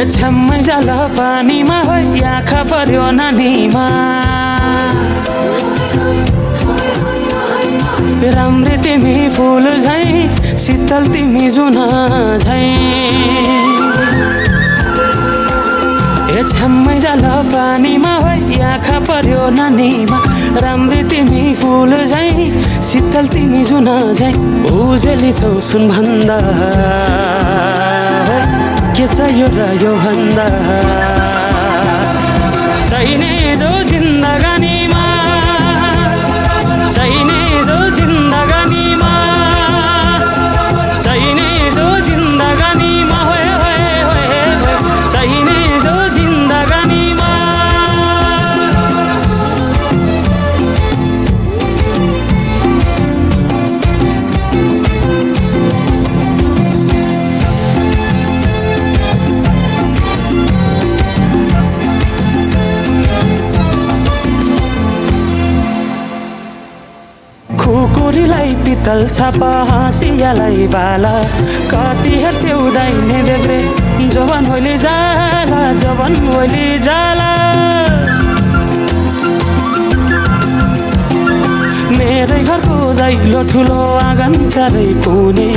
छ्याम्मै जाल पानीमा हो आँखा पर्यो नानीमा राम्री तिमी फुल झै शीतल तिमी जुन झै छ्याम्मै जाल पानीमा हो आँखा पर्यो नानीमा राम्री तिमी फुल झै शीतल तिमी जुन झै उजेली छौ सुन भन्दा के चाहियो र यो भन्दा चाहिने जो जिन्दगानीमा चाहिने जो जिन्दगानीमा चाहिने जो जिन्दगानीमा होए होए होए चाहिने जो जिन्दगानीमा खुकुरीलाई पितल छापा हाँसियालाई बाला कति हेर्छे उदाइने देब्रे जवान होइले जाला जवान होइले जाला मेरै घरको दैलो ठुलो आँगन चारै कुने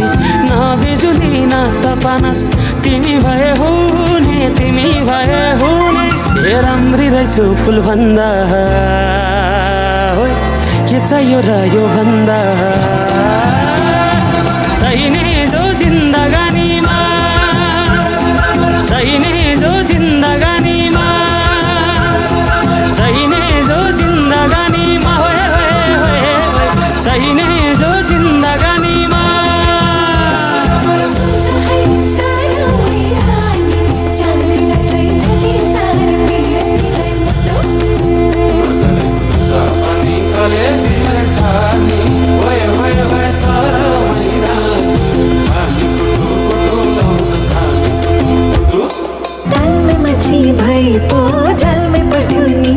न बिजुली न त पानस तिमी भए हुने तिमी भए हुने हे राम्री रहेछु फुल भन्दा के चाहियो र यो भन्दा चाहिने जो जिन्दगानीमा चाहिने जो जिन्दगानीमा चाहिने जो जिन्दगानीमा होए होए होए चाहिने जो जिन्दगानीमा भई पो जलमै पर्थ्यो नि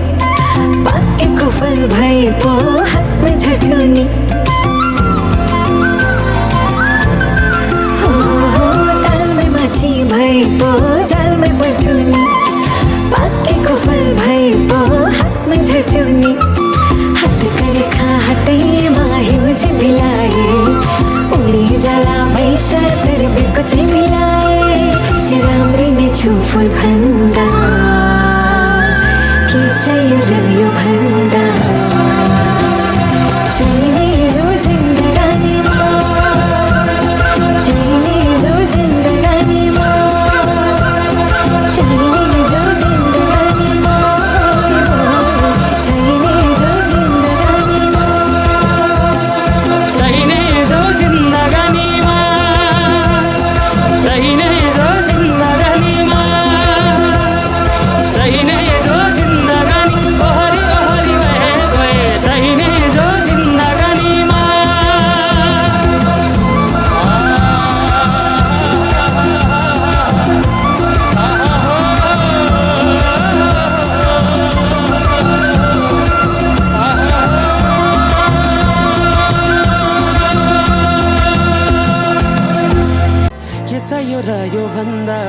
पाकेको फल भई पो हातमै झर्थ्यो नि हो तालमै माछी भई पो जलमै पर्थ्यो नि पाकेको फल भई पो हातमै झर्थ्यो नि हातका रेखा हातैमा हिउँ चाहिँ मिलाए उडी जाला मैसर तर्बेको चाहिँ मिलाए राम्री नै छु फुल भन्दा के चाहियो र यो भन्दा चाहिने जो जिन्दगानीमा चाहिने जो जिन्दगानीमा चाहिने जो जिन्दगानीमा चाहिने जो जिन्दगानीमा चाहिने जो जिन्दगानीमा चाहिने जो जिन्दगानीमा चाहिने जो जिन्दगानी ओहरी ओहरी भए भए चाहिने जो जिन्दगानीमा के चाहियो र यो भन्दा